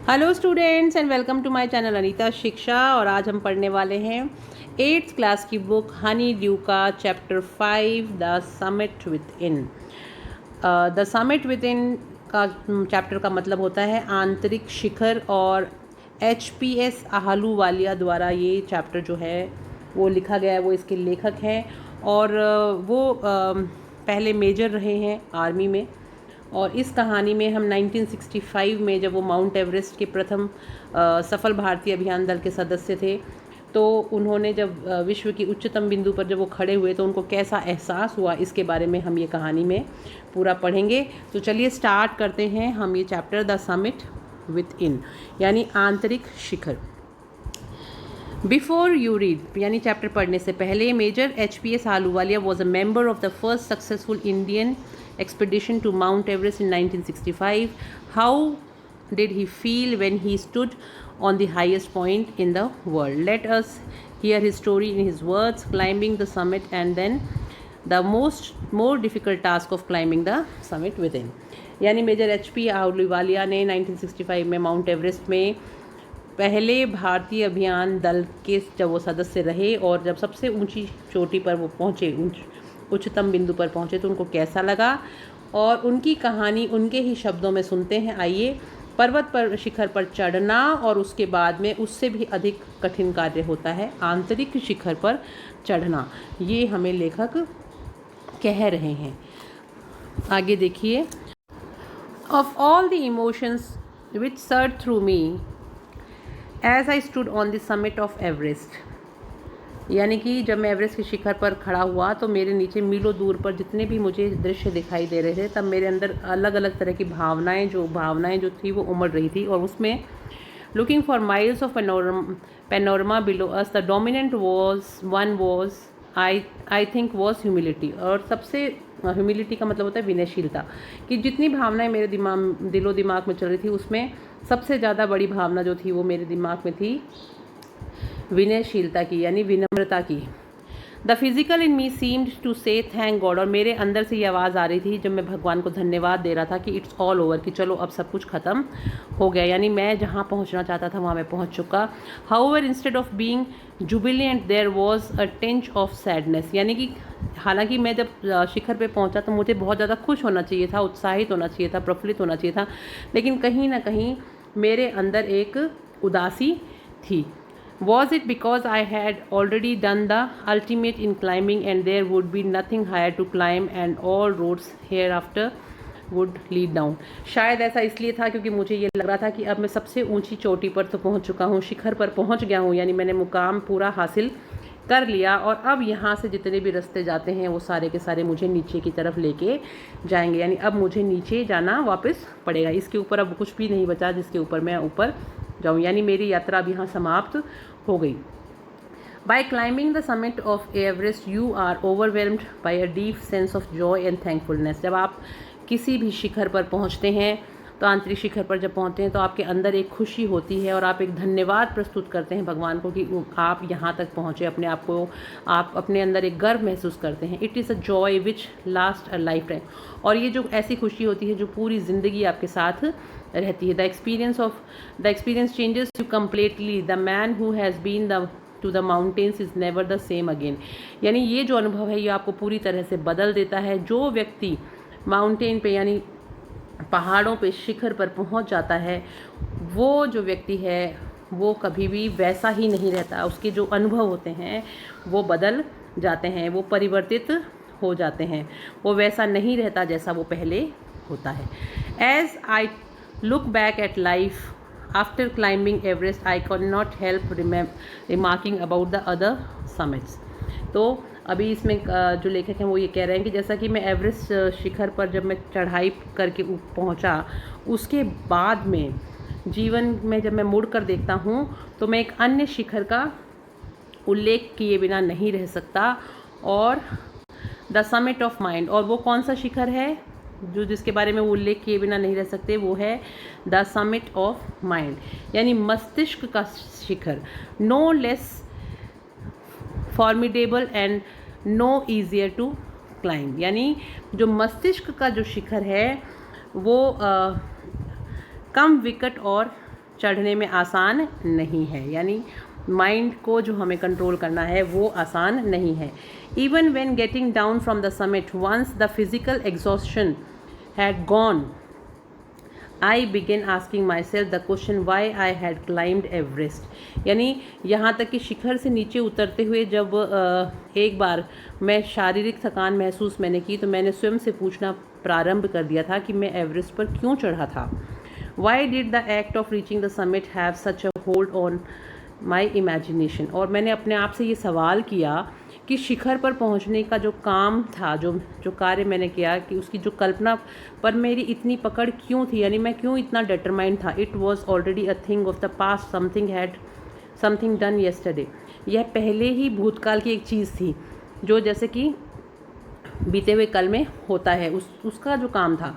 Hello students and welcome to my channel Anita Shiksha. और आज हम पढ़ने वाले हैं 8th क्लास की बुक हनी ड्यू का chapter 5 the summit within in. The summit within इन का चैप्टर का मतलब होता है आंतरिक शिखर, और HPS आहलूवालिया द्वारा ये चैप्टर जो है वो लिखा गया है। वो इसके लेखक हैं और वो पहले मेजर रहे हैं आर्मी में। और इस कहानी में हम 1965 में जब वो माउंट एवरेस्ट के प्रथम सफल भारतीय अभियान दल के सदस्य थे, तो उन्होंने जब विश्व की उच्चतम बिंदु पर जब वो खड़े हुए तो उनको कैसा एहसास हुआ, इसके बारे में हम ये कहानी में पूरा पढ़ेंगे। तो चलिए स्टार्ट करते हैं हम ये चैप्टर द समिट विद इन, यानी आंतरिक शिखर। बिफोर यू रीड यानी चैप्टर पढ़ने से पहले, major HPS Ahluwalia was a member of the first successful Indian expedition to Mount Everest in 1965. How did he feel when he stood on the highest point in the world? Let us hear his story in his words. Climbing the summit and then the more difficult task of climbing the summit within. यानी major HP Ahluwalia ने 1965 में mount Everest में पहले भारतीय अभियान दल के जब वो सदस्य रहे और जब सबसे ऊंची चोटी पर वो पहुँचे, उच्चतम बिंदु पर पहुँचे, तो उनको कैसा लगा, और उनकी कहानी उनके ही शब्दों में सुनते हैं। आइए। पर्वत पर शिखर पर चढ़ना और उसके बाद में उससे भी अधिक कठिन कार्य होता है आंतरिक शिखर पर चढ़ना, ये हमें लेखक कह रहे हैं। आगे देखिए। Of all the emotions which surge through me as I stood on the summit of Everest, यानी कि जब मैं एवरेस्ट के शिखर पर खड़ा हुआ तो मेरे नीचे मीलों दूर पर जितने भी मुझे दृश्य दिखाई दे रहे थे, तब मेरे अंदर अलग अलग तरह की भावनाएं जो थी वो उमड़ रही थी। और उसमें looking for miles of panorama below us, the dominant was I think was humility. और सबसे ह्यूमिलिटी का मतलब होता है विनयशीलता, कि जितनी भावनाएं मेरे दिलो दिमाग में चल रही थी, उसमें सबसे ज़्यादा बड़ी भावना जो थी वो मेरे दिमाग में थी विनयशीलता की, यानी विनम्रता की। The physical in me seemed to say thank God, और मेरे अंदर से ये आवाज़ आ रही थी जब मैं भगवान को धन्यवाद दे रहा था कि इट्स ऑल ओवर, कि चलो अब सब कुछ ख़त्म हो गया, यानी मैं जहाँ पहुँचना चाहता था वहाँ मैं पहुँच चुका। However instead of being jubilant there was a tinge of sadness, यानी कि हालांकि मैं जब शिखर पे पहुँचा तो मुझे बहुत ज़्यादा खुश होना चाहिए था, उत्साहित होना चाहिए था, प्रफुल्लित होना चाहिए था, लेकिन कहीं ना कहीं मेरे अंदर एक उदासी थी। Was it because I had already done the ultimate in climbing and there would be nothing higher to climb and all roads hereafter would lead down? शायद ऐसा इसलिए था क्योंकि मुझे ये लग रहा था कि अब मैं सबसे ऊंची चोटी पर तो पहुंच चुका हूँ, शिखर पर पहुंच गया हूँ, यानी मैंने मुकाम पूरा हासिल कर लिया, और अब यहाँ से जितने भी रास्ते जाते हैं वो सारे के सारे मुझे नीचे की तरफ लेके जाएंगे, यानी अब मुझे नीचे जाना वापस पड़ेगा। इसके ऊपर अब कुछ भी नहीं बचा जिसके ऊपर मैं ऊपर जाऊँ, यानी मेरी यात्रा अब यहाँ समाप्त हो गई। By climbing the summit of Everest, you are overwhelmed by a deep sense of joy and thankfulness. जब आप किसी भी शिखर पर पहुँचते हैं, तो आंतरिक शिखर पर जब पहुँचते हैं तो आपके अंदर एक खुशी होती है और आप एक धन्यवाद प्रस्तुत करते हैं भगवान को कि आप यहाँ तक पहुँचे। आप अपने अंदर एक गर्व महसूस करते हैं। It is a joy which last a life time, और ये जो ऐसी खुशी होती है जो पूरी ज़िंदगी आपके साथ रहती है। The experience changes you completely, the man who has been to the mountains is never the same again, यानी ये जो अनुभव है ये आपको पूरी तरह से बदल देता है। जो व्यक्ति माउंटेन पे यानी पहाड़ों पे शिखर पर पहुंच जाता है, वो जो व्यक्ति है वो कभी भी वैसा ही नहीं रहता। उसके जो अनुभव होते हैं वो बदल जाते हैं, वो परिवर्तित हो जाते हैं, वो वैसा नहीं रहता जैसा वो पहले होता है। As I look back at life after climbing Everest, I could not help remarking about the other summits. तो अभी इसमें जो लेखक हैं वो ये कह रहे हैं कि जैसा कि मैं एवरेस्ट शिखर पर जब मैं चढ़ाई करके पहुंचा, उसके बाद में जीवन में जब मैं मुड़ कर देखता हूँ तो मैं एक अन्य शिखर का उल्लेख किए बिना नहीं रह सकता, और द समिट ऑफ माइंड, और वो कौन सा शिखर है जो जिसके बारे में वो उल्लेख किए बिना नहीं रह सकते, वो है द समिट ऑफ माइंड, यानी मस्तिष्क का शिखर। No less formidable and no easier to climb, यानी जो मस्तिष्क का जो शिखर है वो कम विकट और चढ़ने में आसान नहीं है, यानी माइंड को जो हमें कंट्रोल करना है वो आसान नहीं है. Even when getting down from the summit, once the physical exhaustion had gone, I began asking myself the question why I had climbed Everest. यानी यहाँ तक कि शिखर से नीचे उतरते हुए जब एक बार मैं शारीरिक थकान महसूस मैंने की, तो मैंने स्वयं से पूछना प्रारंभ कर दिया था कि मैं एवरेस्ट पर क्यों चढ़ा था. Why did the act of reaching the summit have such a hold on my imagination? और मैंने अपने आप से ये सवाल किया कि शिखर पर पहुंचने का जो काम था, जो कार्य मैंने किया, कि उसकी जो कल्पना पर मेरी इतनी पकड़ क्यों थी, यानी मैं क्यों इतना डिटरमाइंड था. It was already a thing of the past, something done yesterday. यह पहले ही भूतकाल की एक चीज़ थी जो जैसे कि बीते हुए कल में होता है, उसका जो काम था.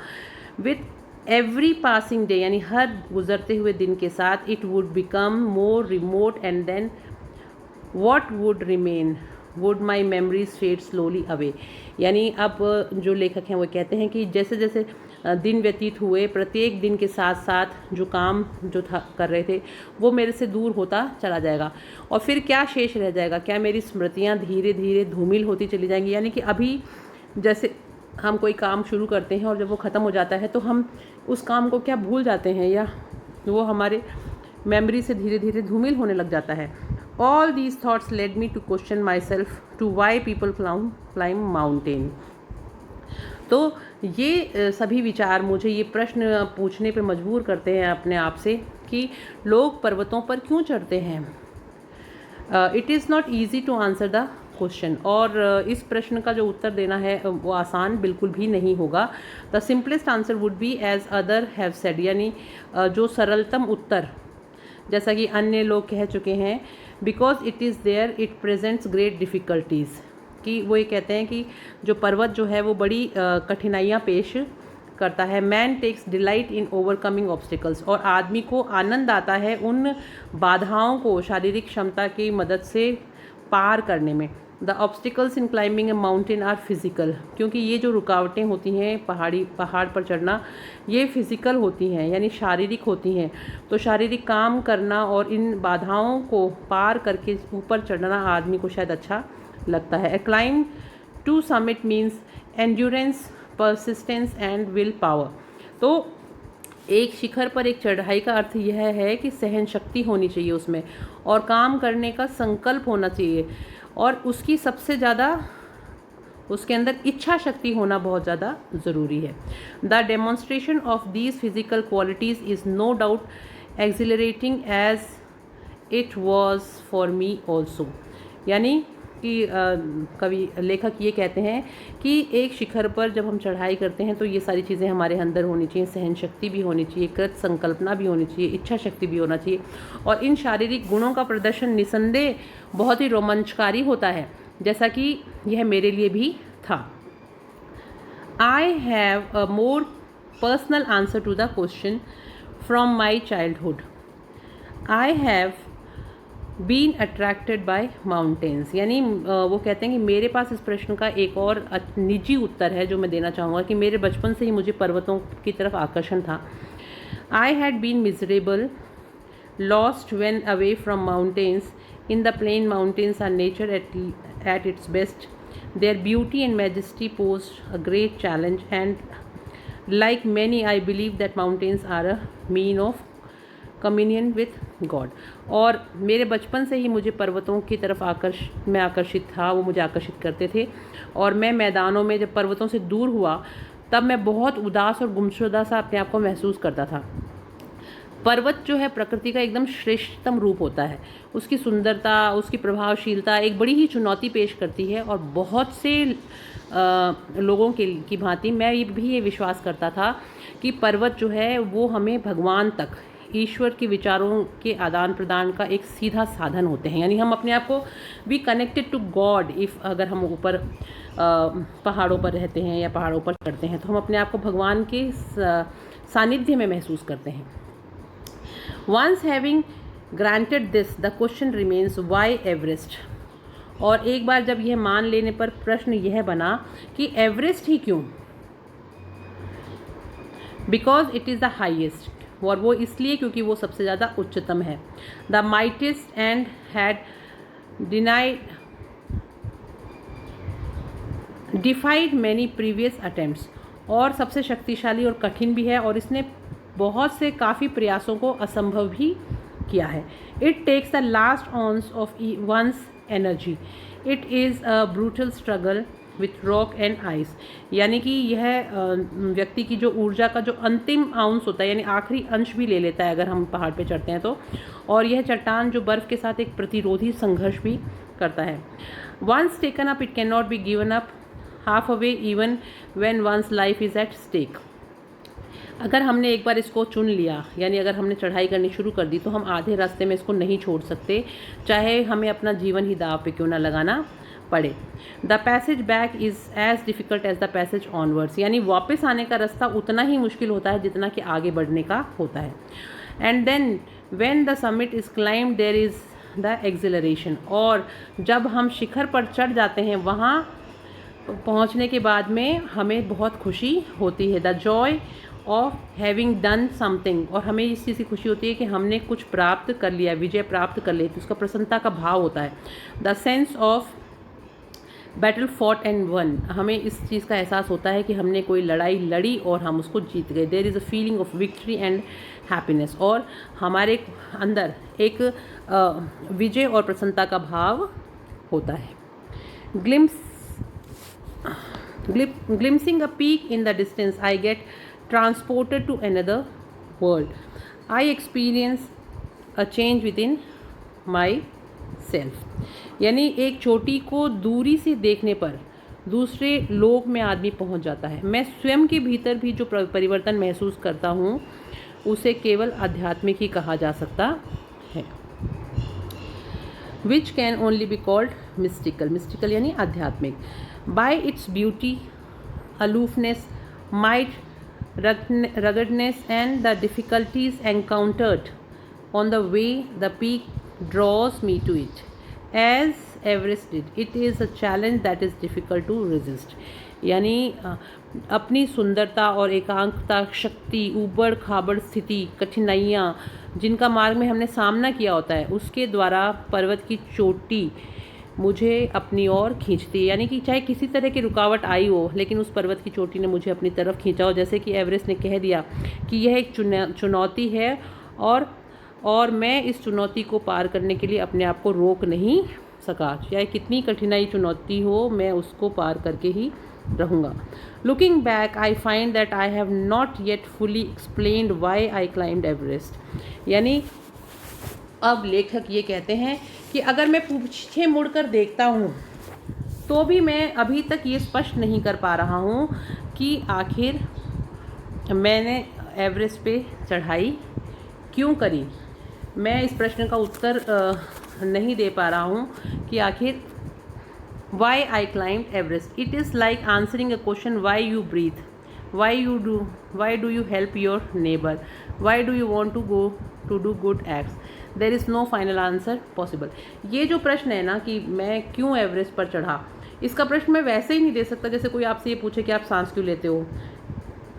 विथ एवरी पासिंग डे, यानी हर गुजरते हुए दिन के साथ, it would become more remote and then what would remain, would my memories fade slowly away. यानी अब जो लेखक हैं वो कहते हैं कि जैसे जैसे दिन व्यतीत हुए, प्रत्येक दिन के साथ साथ जो काम जो था कर रहे थे वो मेरे से दूर होता चला जाएगा. और फिर क्या शेष रह जाएगा, क्या मेरी स्मृतियाँ धीरे धीरे धूमिल होती चली जाएंगी. यानी कि अभी जैसे हम कोई काम शुरू करते हैं और जब वो ख़त्म हो जाता है तो हम उस काम को क्या भूल जाते हैं, या वो हमारे मेमोरी से धीरे धीरे धूमिल होने लग जाता है. All these thoughts led me to question myself to why people climb mountain. तो ये सभी विचार मुझे ये प्रश्न पूछने पे मजबूर करते हैं अपने आप से कि लोग पर्वतों पर क्यों चढ़ते हैं. It is not easy to answer the question. और इस प्रश्न का जो उत्तर देना है वो आसान बिल्कुल भी नहीं होगा. The simplest answer would be as other have said, यानी जो सरलतम उत्तर, जैसा कि अन्य लोग कह चुके हैं, because it is there it presents great difficulties. कि वो ये कहते हैं कि जो पर्वत जो है वो बड़ी कठिनाइयाँ पेश करता है. Man takes delight in overcoming obstacles, और आदमी को आनंद आता है उन बाधाओं को शारीरिक क्षमता की मदद से पार करने में. The obstacles in climbing a mountain are physical, क्योंकि ये जो रुकावटें होती हैं पहाड़ पर चढ़ना, ये फिज़िकल होती हैं, यानी शारीरिक होती हैं. तो शारीरिक काम करना और इन बाधाओं को पार करके ऊपर चढ़ना आदमी को शायद अच्छा लगता है. A climb to summit means endurance, persistence and will power. तो एक शिखर पर एक चढ़ाई का अर्थ यह है कि सहन शक्ति होनी चाहिए उसमें, और काम करने का संकल्प होना चाहिए, और उसकी सबसे ज़्यादा उसके अंदर इच्छा शक्ति होना बहुत ज़्यादा ज़रूरी है. The demonstration of these physical qualities is no doubt exhilarating as it was for me also. यानी कि कवि लेखक ये कहते हैं कि एक शिखर पर जब हम चढ़ाई करते हैं तो ये सारी चीज़ें हमारे अंदर होनी चाहिए. सहन शक्ति भी होनी चाहिए, कृत संकल्पना भी होनी चाहिए, इच्छा शक्ति भी होना चाहिए, और इन शारीरिक गुणों का प्रदर्शन निसंदेह बहुत ही रोमांचकारी होता है, जैसा कि यह मेरे लिए भी था. I have a more personal answer to the question from my childhood. I have been attracted by mountains. यानी वो कहते हैं कि मेरे पास इस प्रश्न का एक और निजी उत्तर है जो मैं देना चाहूँगा कि मेरे बचपन से ही मुझे पर्वतों की तरफ आकर्षण था. I had been miserable, lost when away from mountains. In the plain mountains are nature at its best. Their beauty and majesty pose a great challenge, and like many I believe that mountains are a mean of communion with God. और मेरे बचपन से ही मुझे पर्वतों की तरफ मैं आकर्षित था, वो मुझे आकर्षित करते थे. और मैं मैदानों में जब पर्वतों से दूर हुआ तब मैं बहुत उदास और गुमशुदा सा अपने आप को महसूस करता था. पर्वत जो है प्रकृति का एकदम श्रेष्ठतम रूप होता है. उसकी सुंदरता, उसकी प्रभावशीलता एक बड़ी ही चुनौती पेश करती है, और बहुत से लोगों की भांति मैं भी ये विश्वास करता था कि पर्वत जो है वो हमें भगवान तक, ईश्वर के विचारों के आदान प्रदान का एक सीधा साधन होते हैं. यानी हम अपने आप को we connected to God if, अगर हम ऊपर पहाड़ों पर रहते हैं या पहाड़ों पर चढ़ते हैं तो हम अपने आप को भगवान के सानिध्य में महसूस करते हैं. Once having granted this, the question remains why Everest. और एक बार जब यह मान लेने पर प्रश्न यह बना कि एवरेस्ट ही क्यों. Because it is the highest, और वो इसलिए क्योंकि वो सबसे ज़्यादा उच्चतम है। The mightiest and had डिफाइड many previous attempts, और सबसे शक्तिशाली और कठिन भी है, और इसने बहुत से काफ़ी प्रयासों को असंभव भी किया है। It takes the last ounce of one's energy, it is a brutal struggle with rock and ice, यानी कि यह व्यक्ति की जो ऊर्जा का जो अंतिम आउंस होता है, यानी आखिरी अंश भी ले लेता है अगर हम पहाड़ पे चढ़ते हैं तो, और यह चट्टान जो बर्फ़ के साथ एक प्रतिरोधी संघर्ष भी करता है। Once taken up it can not be given up halfway even when one's life is at stake. अगर हमने एक बार इसको चुन लिया, यानी अगर हमने चढ़ाई करनी शुरू कर दी, तो हम आधे रास्ते में इसको नहीं छोड़ सकते, चाहे हमें अपना जीवन ही दांव पे क्यों ना लगाना पड़े। The passage back is as difficult as the passage onwards, यानी वापस आने का रास्ता उतना ही मुश्किल होता है जितना कि आगे बढ़ने का होता है। And then when the summit is climb there is the exhilaration, और जब हम शिखर पर चढ़ जाते हैं वहाँ पहुँचने के बाद में हमें बहुत खुशी होती है। The Joy of having done something, और हमें इस चीज़ की खुशी होती है कि हमने कुछ प्राप्त कर लिया, विजय प्राप्त कर ली, तो उसका प्रसन्नता का भाव होता है। The sense of battle fought and one, हमें इस चीज़ का एहसास होता है कि हमने कोई लड़ाई लड़ी और हम उसको जीत गए। There is a feeling of victory and happiness, और हमारे अंदर एक विजय और प्रसन्नता का भाव होता है। Glimpsing a peak in the distance, I get transported to another world. I experience a change within myself. यानी एक चोटी को दूरी से देखने पर दूसरे लोक में आदमी पहुंच जाता है। मैं स्वयं के भीतर भी जो परिवर्तन महसूस करता हूँ उसे केवल आध्यात्मिक ही कहा जा सकता है। Which can only be called mystical. Mystical यानी आध्यात्मिक। By its beauty, aloofness, might, ruggedness and the difficulties encountered on the way, the peak draws me to it. As Everest did, it is a challenge that is difficult to resist. यानी अपनी सुंदरता और एकांकता, शक्ति, ऊबड़ खाबड़ स्थिति, कठिनाइयाँ जिनका मार्ग में हमने सामना किया होता है, उसके द्वारा पर्वत की चोटी मुझे अपनी ओर खींचती है। यानी कि चाहे किसी तरह की रुकावट आई हो, लेकिन उस पर्वत की चोटी ने मुझे अपनी तरफ खींचा हो। जैसे कि एवरेस्ट ने कह दिया कि यह एक चुनौती है, और मैं इस चुनौती को पार करने के लिए अपने आप को रोक नहीं सका। चाहे कितनी कठिनाई चुनौती हो, मैं उसको पार करके ही रहूँगा। Looking back I find that I have not yet fully explained why I climbed Everest. यानी अब लेखक ये कहते हैं कि अगर मैं पीछे मुड़कर देखता हूँ तो भी मैं अभी तक ये स्पष्ट नहीं कर पा रहा हूँ कि आखिर मैंने एवरेस्ट पे चढ़ाई क्यों करी। मैं इस प्रश्न का उत्तर नहीं दे पा रहा हूँ कि आखिर why I climbed Everest. It is like answering a question, why you breathe, why do you help your neighbor, why do you want to go to do good acts. There is no final answer possible. ये जो प्रश्न है ना कि मैं क्यों Everest पर चढ़ा, इसका प्रश्न मैं वैसे ही नहीं दे सकता जैसे कोई आपसे ये पूछे कि आप सांस क्यों लेते हो।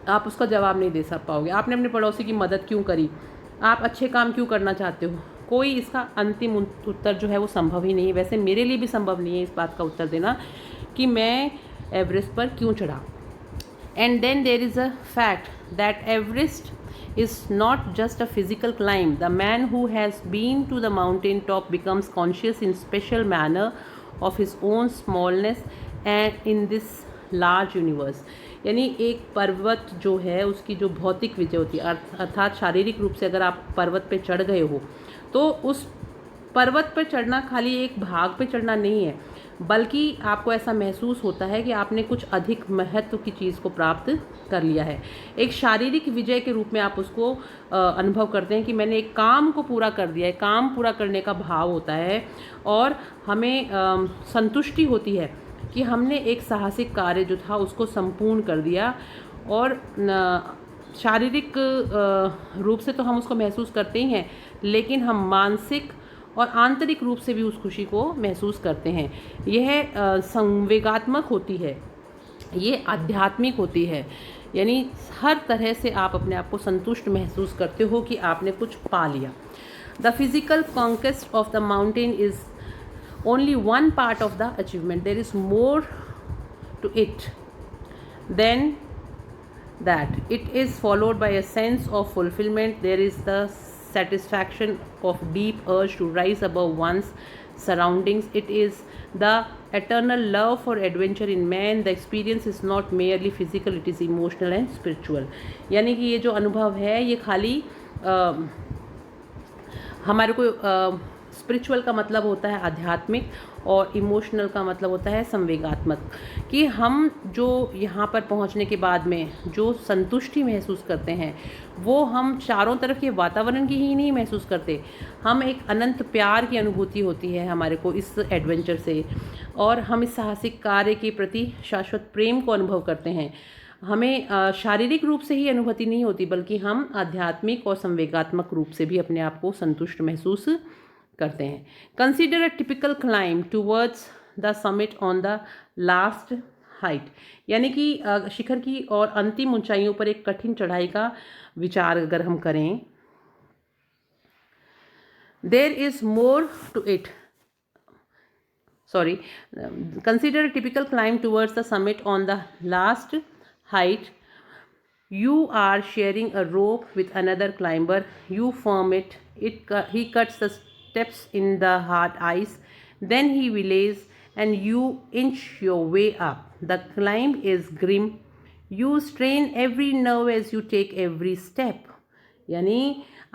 आप उसका जवाब नहीं दे पाओगे। आपने अपने पड़ोसी की मदद क्यों करी, आप अच्छे काम क्यों करना चाहते हो, कोई इसका अंतिम उत्तर जो है वो संभव ही नहीं है। वैसे मेरे लिए भी संभव नहीं है इस बात का उत्तर देना कि मैं एवरेस्ट पर क्यों चढ़ा। And then there is a fact that Everest is not just a physical climb. The man who has been to the mountain top becomes conscious in special manner of his own smallness and in this large universe. यानी एक पर्वत जो है उसकी जो भौतिक विजय होती है, अर्थात शारीरिक रूप से अगर आप पर्वत पे चढ़ गए हो तो उस पर्वत पर चढ़ना खाली एक भाग पे चढ़ना नहीं है, बल्कि आपको ऐसा महसूस होता है कि आपने कुछ अधिक महत्व की चीज़ को प्राप्त कर लिया है. एक शारीरिक विजय के रूप में आप उसको अनुभव करते हैं कि मैंने एक काम को पूरा कर दिया है. काम पूरा करने का भाव होता है और हमें संतुष्टि होती है कि हमने एक साहसिक कार्य जो था उसको संपूर्ण कर दिया. और शारीरिक रूप से तो हम उसको महसूस करते ही हैं, लेकिन हम मानसिक और आंतरिक रूप से भी उस खुशी को महसूस करते हैं. यह संवेगात्मक होती है. ये आध्यात्मिक होती है, यानी हर तरह से आप अपने आप को संतुष्ट महसूस करते हो कि आपने कुछ पा लिया। The physical conquest of the mountain is only one part of the achievement. There is more to it than that. It is followed by a sense of fulfillment. There is the satisfaction of deep urge to rise above one's surroundings. It is the eternal love for adventure in man. The experience is not merely physical, it is emotional and spiritual. यानी कि ये जो अनुभव है ये खाली हमारे को स्पिरिचुअल का मतलब होता है आध्यात्मिक, और इमोशनल का मतलब होता है संवेगात्मक, कि हम जो यहाँ पर पहुँचने के बाद में जो संतुष्टि महसूस करते हैं वो हम चारों तरफ के वातावरण की ही नहीं महसूस करते, हम एक अनंत प्यार की अनुभूति होती है हमारे को इस एडवेंचर से, और हम इस साहसिक कार्य के प्रति शाश्वत प्रेम को अनुभव करते हैं। हमें शारीरिक रूप से ही अनुभूति नहीं होती, बल्कि हम आध्यात्मिक और संवेगात्मक रूप से भी अपने आप को संतुष्ट महसूस करते हैं। Consider a typical climb towards the summit on the last height, यानी कि शिखर की और अंतिम ऊंचाइयों पर एक कठिन चढ़ाई का विचार अगर हम करें, there is more to it, sorry, consider a typical climb towards the summit on the last height. You are sharing a rope with another climber. You firm it. He cuts the steps in the hard ice. Then he relays and you inch your way up. The climb is grim. You strain every nerve as you take every step. यानी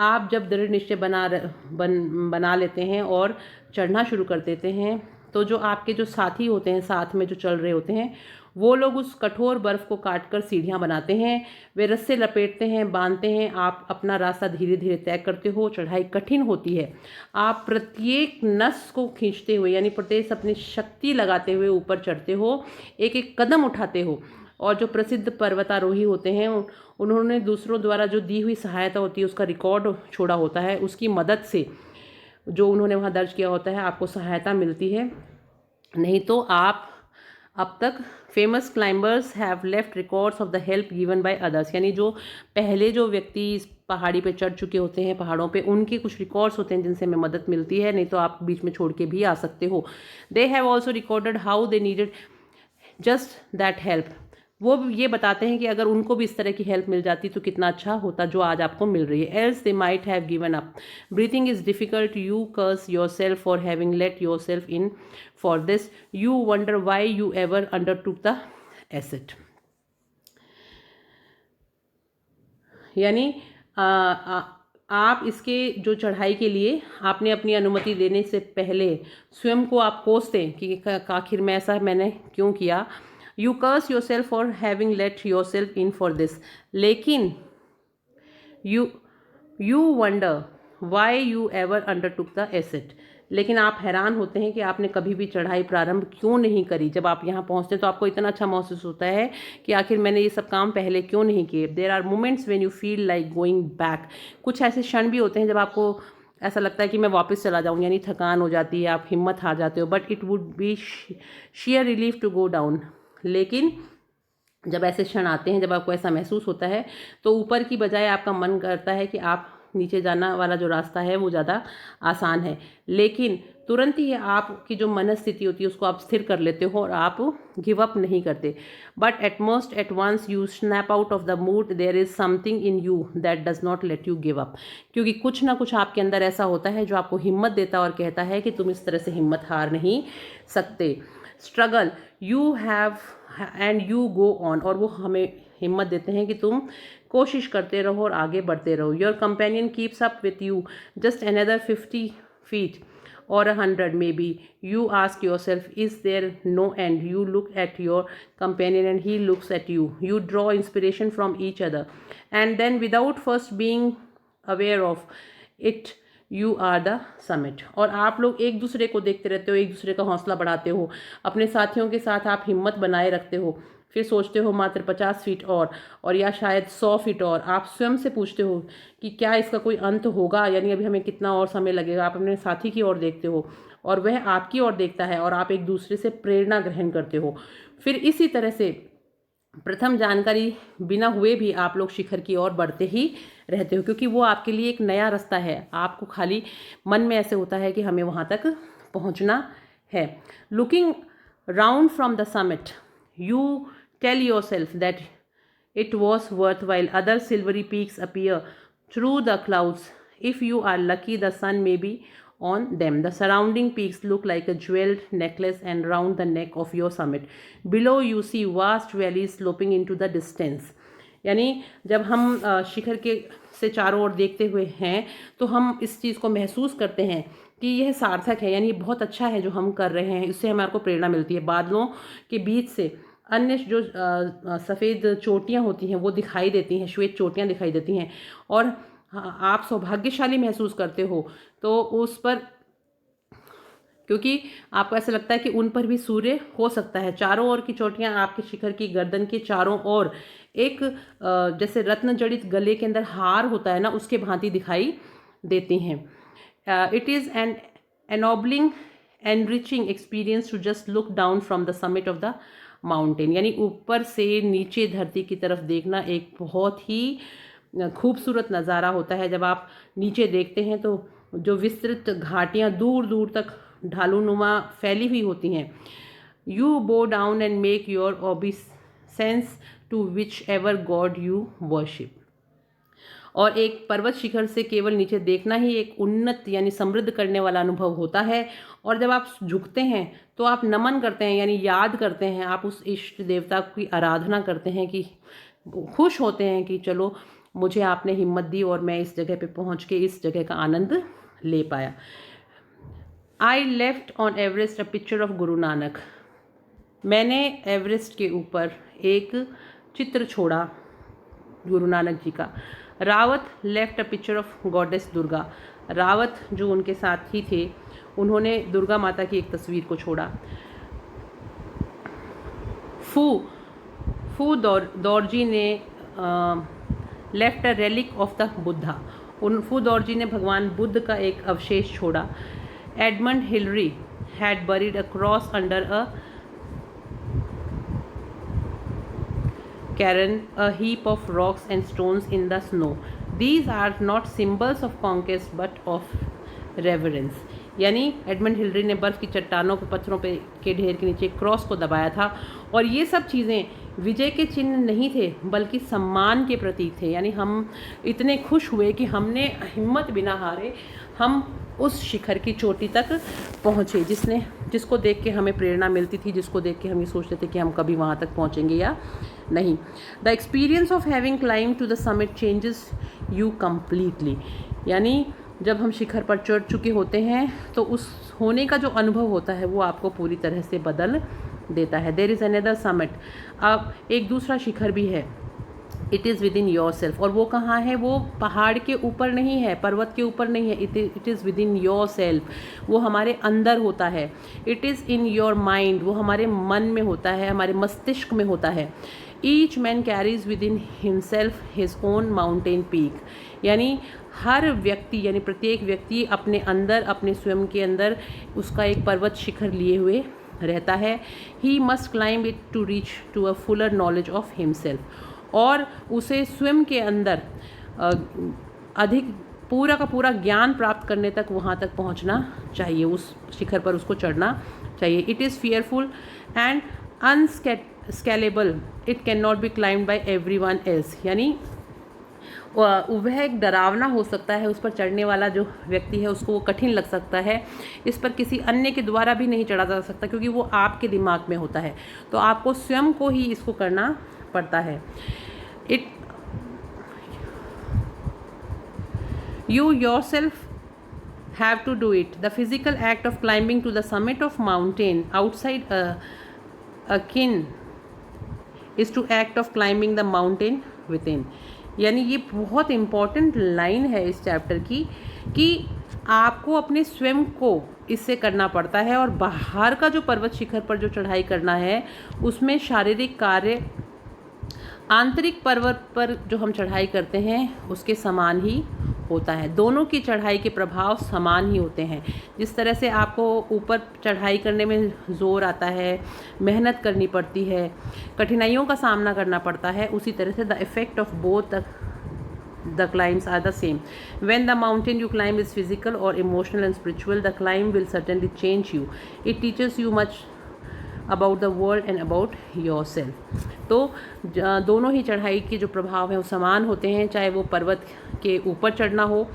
आप जब दृढ़ निश्चय बना लेते हैं और चढ़ना शुरू कर देते हैं, तो जो आपके जो साथी होते हैं, साथ में जो चल रहे होते हैं, वो लोग उस कठोर बर्फ़ को काटकर सीढ़ियाँ बनाते हैं, वे रस्से लपेटते हैं, बांधते हैं, आप अपना रास्ता धीरे धीरे तय करते हो। चढ़ाई कठिन होती है, आप प्रत्येक नस को खींचते हुए, यानी प्रत्येक अपनी शक्ति लगाते हुए ऊपर चढ़ते हो, एक एक कदम उठाते हो। और जो प्रसिद्ध पर्वतारोही होते हैं उन्होंने दूसरों द्वारा जो दी हुई सहायता होती है उसका रिकॉर्ड छोड़ा होता है, उसकी मदद से जो उन्होंने वहाँ दर्ज किया होता है आपको सहायता मिलती है, नहीं तो आप अब तक famous climbers have left records of the help given by others, यानी जो पहले जो व्यक्ति इस पहाड़ी पे चढ़ चुके होते हैं, पहाड़ों पे, उनके कुछ रिकॉर्ड्स होते हैं जिनसे हमें मदद मिलती है, नहीं तो आप बीच में छोड़ के भी आ सकते हो। They have also recorded how they needed just that help, वो ये बताते हैं कि अगर उनको भी इस तरह की हेल्प मिल जाती तो कितना अच्छा होता जो आज आपको मिल रही है। Else they might have given up. Breathing is difficult, you curse yourself for having let yourself in for this, you wonder why you ever undertook the ascent. यानी आप इसके जो चढ़ाई के लिए आपने अपनी अनुमति देने से पहले स्वयं को आप कोसते कि आखिर में ऐसा मैंने क्यों किया। You curse yourself for having let yourself in for this. लेकिन you wonder why you ever undertook the ascent. लेकिन आप हैरान होते हैं कि आपने कभी भी चढ़ाई प्रारंभ क्यों नहीं करी। जब आप यहाँ पहुँचते हैं तो आपको इतना अच्छा महसूस होता है कि आखिर मैंने ये सब काम पहले क्यों नहीं किए। There are moments when you feel like going back. कुछ ऐसे क्षण भी होते हैं जब आपको ऐसा लगता है कि मैं वापस चला जाऊँ, यानी थकान हो जाती है, आप हिम्मत हार जाते हो। But it would be sheer relief to go down. लेकिन जब ऐसे क्षण आते हैं, जब आपको ऐसा महसूस होता है, तो ऊपर की बजाय आपका मन करता है कि आप नीचे जाना वाला जो रास्ता है वो ज़्यादा आसान है। लेकिन तुरंत ही आपकी जो मनस्थिति होती है उसको आप स्थिर कर लेते हो और आप गिव अप नहीं करते। But at most at once you snap out of the mood, there is something in you that does not let you give up. क्योंकि कुछ ना कुछ आपके अंदर ऐसा होता है जो आपको हिम्मत देता और कहता है कि तुम इस तरह से हिम्मत हार नहीं सकते। Struggle you have and you go on, और वो हमें हिम्मत देते हैं कि तुम कोशिश करते रहो और आगे बढ़ते रहो। Your companion keeps up with you just another 50 feet or 100 maybe. You ask yourself, is there no end? You look at your companion and he looks at you. You draw inspiration from each other, and then without first being aware of it, you are the summit. और आप लोग एक दूसरे को देखते रहते हो, एक दूसरे का हौसला बढ़ाते हो, अपने साथियों के साथ आप हिम्मत बनाए रखते हो, फिर सोचते हो मात्र 50 फीट और या शायद 100 फीट और। आप स्वयं से पूछते हो कि क्या इसका कोई अंत होगा, यानी अभी हमें कितना और समय लगेगा। आप अपने साथी की ओर देखते हो और वह आपकी ओर देखता है और आप एक दूसरे से प्रेरणा ग्रहण करते हो। फिर इसी तरह से प्रथम जानकारी बिना हुए भी आप लोग शिखर की ओर बढ़ते ही रहते हो, क्योंकि वो आपके लिए एक नया रास्ता है। आपको खाली मन में ऐसे होता है कि हमें वहाँ तक पहुँचना है। Looking round from the summit you tell yourself that it was worthwhile. Other silvery peaks appear through the clouds. If you are lucky the sun may be on them. The surrounding peaks look like a jeweled necklace and round the neck of your summit. Below you see vast valleys sloping into the distance. यानी जब हम शिखर के से चारों ओर देखते हुए हैं तो हम इस चीज़ को महसूस करते हैं कि यह सार्थक है, यानी बहुत अच्छा है जो हम कर रहे हैं। इससे हमारे को प्रेरणा मिलती है। बादलों के बीच से अन्य जो सफ़ेद चोटियाँ होती हैं वो दिखाई देती हैं, श्वेत चोटियाँ दिखाई देती हैं, और आप सौभाग्यशाली महसूस करते हो तो उस पर, क्योंकि आपको ऐसा लगता है कि उन पर भी सूर्य हो सकता है। चारों ओर की चोटियां आपके शिखर की गर्दन के चारों ओर एक जैसे रत्न जड़ित गले के अंदर हार होता है ना, उसके भांति दिखाई देती हैं। It is an ennobling enriching experience to just look down from the summit of the mountain. यानी ऊपर से नीचे धरती की तरफ देखना एक बहुत ही खूबसूरत नज़ारा होता है। जब आप नीचे देखते हैं तो जो विस्तृत घाटियाँ दूर दूर तक ढालूनुमा फैली हुई होती हैं। You bow down and make your obeisance to whichever god you worship. और एक पर्वत शिखर से केवल नीचे देखना ही एक उन्नत यानी समृद्ध करने वाला अनुभव होता है। और जब आप झुकते हैं तो आप नमन करते हैं, यानी याद करते हैं, आप उस इष्ट देवता की आराधना करते हैं, कि खुश होते हैं कि चलो मुझे आपने हिम्मत दी और मैं इस जगह पे पहुंच के इस जगह का आनंद ले पाया। I left on Everest a picture of Guru Nanak. मैंने एवरेस्ट के ऊपर एक चित्र छोड़ा गुरु नानक जी का। Rawat left a picture of goddess Durga. Rawat जो उनके साथ ही थे उन्होंने दुर्गा माता की एक तस्वीर को छोड़ा। फू दौरजी ने left a relic of the Buddha. फू दौरजी ने भगवान बुद्ध का एक अवशेष छोड़ा। Edmund Hillary had buried a cross under a cairn, a heap of rocks and stones in the snow. These are not symbols of conquest but of reverence. यानी Edmund Hillary ने बर्फ़ की चट्टानों के पत्थरों पे के ढेर के नीचे क्रॉस को दबाया था, और ये सब चीज़ें विजय के चिन्ह नहीं थे बल्कि सम्मान के प्रतीक थे। यानी हम इतने खुश हुए कि हमने हिम्मत बिना हारे हम उस शिखर की चोटी तक पहुँचे, जिसको देख के हमें प्रेरणा मिलती थी, जिसको देख के हम ये सोचते थे कि हम कभी वहाँ तक पहुँचेंगे या नहीं। The experience of having climb to the summit changes you completely. यानी जब हम शिखर पर चढ़ चुके होते हैं तो उस होने का जो अनुभव होता है वो आपको पूरी तरह से बदल देता है। There is another summit. अब एक दूसरा शिखर भी है। It is within yourself. और वो कहाँ है? वो पहाड़ के ऊपर नहीं है, पर्वत के ऊपर नहीं है। It is within your self. वो हमारे अंदर होता है। It is in your mind. वो हमारे मन में होता है, हमारे मस्तिष्क में होता है। Each man carries with in himself his own mountain peak. यानी हर व्यक्ति यानी प्रत्येक व्यक्ति अपने अंदर, अपने स्वयं के अंदर उसका एक पर्वत शिखर लिए हुए रहता है। He must climb it to reach to a fuller knowledge of himself. और उसे स्वयं के अंदर अधिक पूरा का पूरा ज्ञान प्राप्त करने तक वहाँ तक पहुँचना चाहिए, उस शिखर पर उसको चढ़ना चाहिए। It is fearful and unscalable, it can not be climbed by everyone else. यानी वह एक डरावना हो सकता है, उस पर चढ़ने वाला जो व्यक्ति है उसको वो कठिन लग सकता है, इस पर किसी अन्य के द्वारा भी नहीं चढ़ा जा सकता, क्योंकि वो आपके दिमाग में होता है। तो आपको स्वयं को ही इसको करना पड़ता है। You yourself have to do it. The physical act of climbing to the summit of mountain outside a kin is to act of climbing the mountain within. यानी ये बहुत इम्पॉर्टेंट लाइन है इस चैप्टर की कि आपको अपने स्वयं को इससे करना पड़ता है, और बाहर का जो पर्वत शिखर पर जो चढ़ाई करना है उसमें शारीरिक कार्य आंतरिक पर्वत पर जो हम चढ़ाई करते हैं उसके समान ही होता है। दोनों की चढ़ाई के प्रभाव समान ही होते हैं। जिस तरह से आपको ऊपर चढ़ाई करने में ज़ोर आता है, मेहनत करनी पड़ती है, कठिनाइयों का सामना करना पड़ता है, उसी तरह से the effect of both the climbs are the same. When the mountain you climb is physical or emotional and spiritual, the climb will certainly change you. It teaches you much about the world and about yourself. तो दोनों ही चढ़ाई के जो प्रभाव हैं वो समान होते हैं, चाहे वो पर्वत के ऊपर चढ़ना हो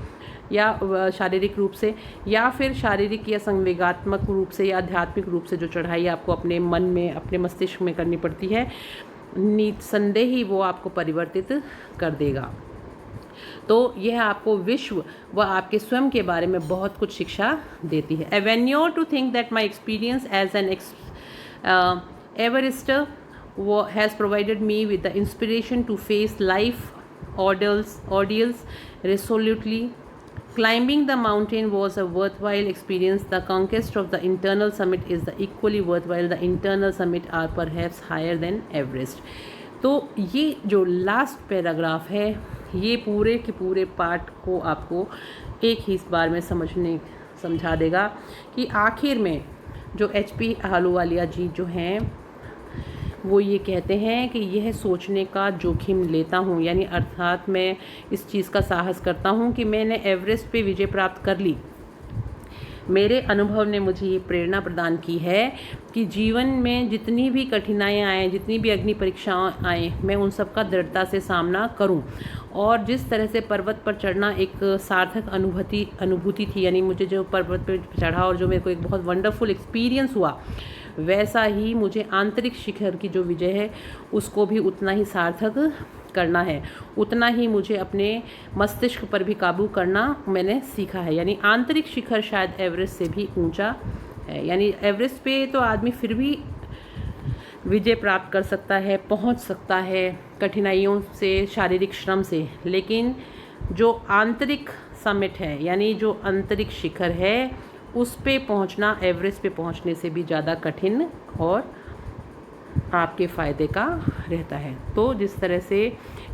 या शारीरिक रूप से, या फिर शारीरिक या संवेगात्मक रूप से या आध्यात्मिक रूप से जो चढ़ाई आपको अपने मन में, अपने मस्तिष्क में करनी पड़ती है, निसंदेह ही वो आपको परिवर्तित कर देगा। तो यह आपको विश्व व आपके स्वयं के बारे में बहुत कुछ शिक्षा देती है। I venture to think that my experience as an Everester has provided me with the inspiration to face life ordeals resolutely. Climbing the mountain was a worthwhile experience. The conquest of the internal summit is the equally worthwhile. The internal summit are perhaps higher than Everest. तो ये जो last paragraph है, ये पूरे के पूरे part को आपको एक ही इस बार में समझा देगा कि आखिर में जो HP आहलूवालिया जी जो हैं वो ये कहते हैं कि यह सोचने का जोखिम लेता हूँ, यानी अर्थात मैं इस चीज़ का साहस करता हूँ कि मैंने एवरेस्ट पे विजय प्राप्त कर ली। मेरे अनुभव ने मुझे ये प्रेरणा प्रदान की है कि जीवन में जितनी भी कठिनाइयाँ आएँ, जितनी भी अग्नि परीक्षाएँ आएँ, मैं उन सब का दृढ़ता से सामना करूं। और जिस तरह से पर्वत पर चढ़ना एक सार्थक अनुभूति थी, यानी मुझे जो पर्वत पर चढ़ा और जो मेरे को एक बहुत वंडरफुल एक्सपीरियंस हुआ, वैसा ही मुझे आंतरिक शिखर की जो विजय है उसको भी उतना ही सार्थक करना है। उतना ही मुझे अपने मस्तिष्क पर भी काबू करना मैंने सीखा है। यानी आंतरिक शिखर शायद एवरेस्ट से भी ऊंचा है। यानी एवरेस्ट पे तो आदमी फिर भी विजय प्राप्त कर सकता है, पहुंच सकता है कठिनाइयों से, शारीरिक श्रम से, लेकिन जो आंतरिक समिट है, यानी जो आंतरिक शिखर है, उस पे पहुंचना एवरेस्ट पे पहुंचने से भी ज़्यादा कठिन और आपके फ़ायदे का रहता है। तो जिस तरह से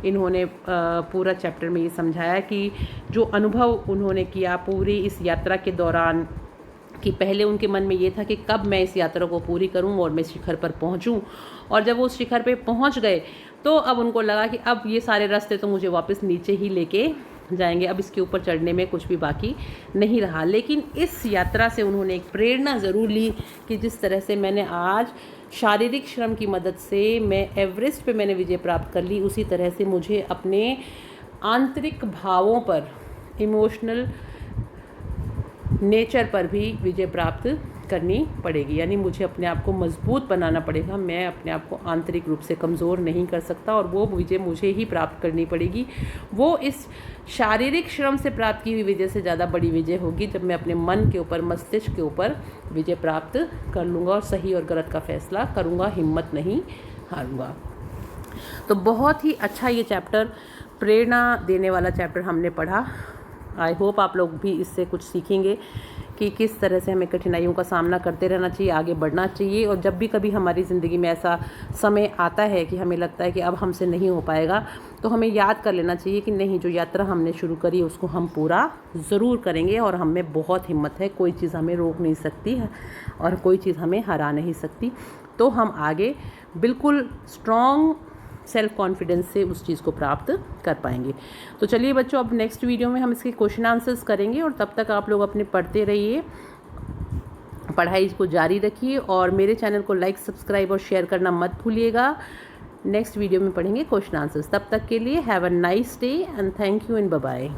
इन्होंने पूरा चैप्टर में ये समझाया कि जो अनुभव उन्होंने किया पूरी इस यात्रा के दौरान, कि पहले उनके मन में ये था कि कब मैं इस यात्रा को पूरी करूं और मैं शिखर पर पहुंचूं, और जब वो उस शिखर पे पहुंच गए तो अब उनको लगा कि अब ये सारे रास्ते तो मुझे वापस नीचे ही लेके जाएंगे, अब इसके ऊपर चढ़ने में कुछ भी बाकी नहीं रहा। लेकिन इस यात्रा से उन्होंने एक प्रेरणा ज़रूर ली कि जिस तरह से मैंने आज शारीरिक श्रम की मदद से मैं एवरेस्ट पे मैंने विजय प्राप्त कर ली, उसी तरह से मुझे अपने आंतरिक भावों पर, इमोशनल नेचर पर भी विजय प्राप्त करनी पड़ेगी। यानी मुझे अपने आप को मजबूत बनाना पड़ेगा। मैं अपने आप को आंतरिक रूप से कमज़ोर नहीं कर सकता, और वो विजय मुझे ही प्राप्त करनी पड़ेगी। वो इस शारीरिक श्रम से प्राप्त की हुई विजय से ज़्यादा बड़ी विजय होगी जब मैं अपने मन के ऊपर, मस्तिष्क के ऊपर विजय प्राप्त कर लूँगा और सही और गलत का फैसला करूँगा, हिम्मत नहीं हारूँगा। तो बहुत ही अच्छा ये चैप्टर, प्रेरणा देने वाला चैप्टर हमने पढ़ा। आई होप आप लोग भी इससे कुछ सीखेंगे कि किस तरह से हमें कठिनाइयों का सामना करते रहना चाहिए, आगे बढ़ना चाहिए। और जब भी कभी हमारी ज़िंदगी में ऐसा समय आता है कि हमें लगता है कि अब हमसे नहीं हो पाएगा, तो हमें याद कर लेना चाहिए कि नहीं, जो यात्रा हमने शुरू करी उसको हम पूरा ज़रूर करेंगे, और हम में बहुत हिम्मत है, कोई चीज़ हमें रोक नहीं सकती है और कोई चीज़ हमें हरा नहीं सकती। तो हम आगे बिल्कुल स्ट्रॉन्ग सेल्फ कॉन्फिडेंस से उस चीज़ को प्राप्त कर पाएंगे। तो चलिए बच्चों, अब नेक्स्ट वीडियो में हम इसके क्वेश्चन आंसर्स करेंगे, और तब तक आप लोग अपने पढ़ते रहिए, पढ़ाई को जारी रखिए, और मेरे चैनल को लाइक, सब्सक्राइब और शेयर करना मत भूलिएगा। नेक्स्ट वीडियो में पढ़ेंगे क्वेश्चन आंसर्स। तब तक के लिए have a nice day and thank you and bye bye.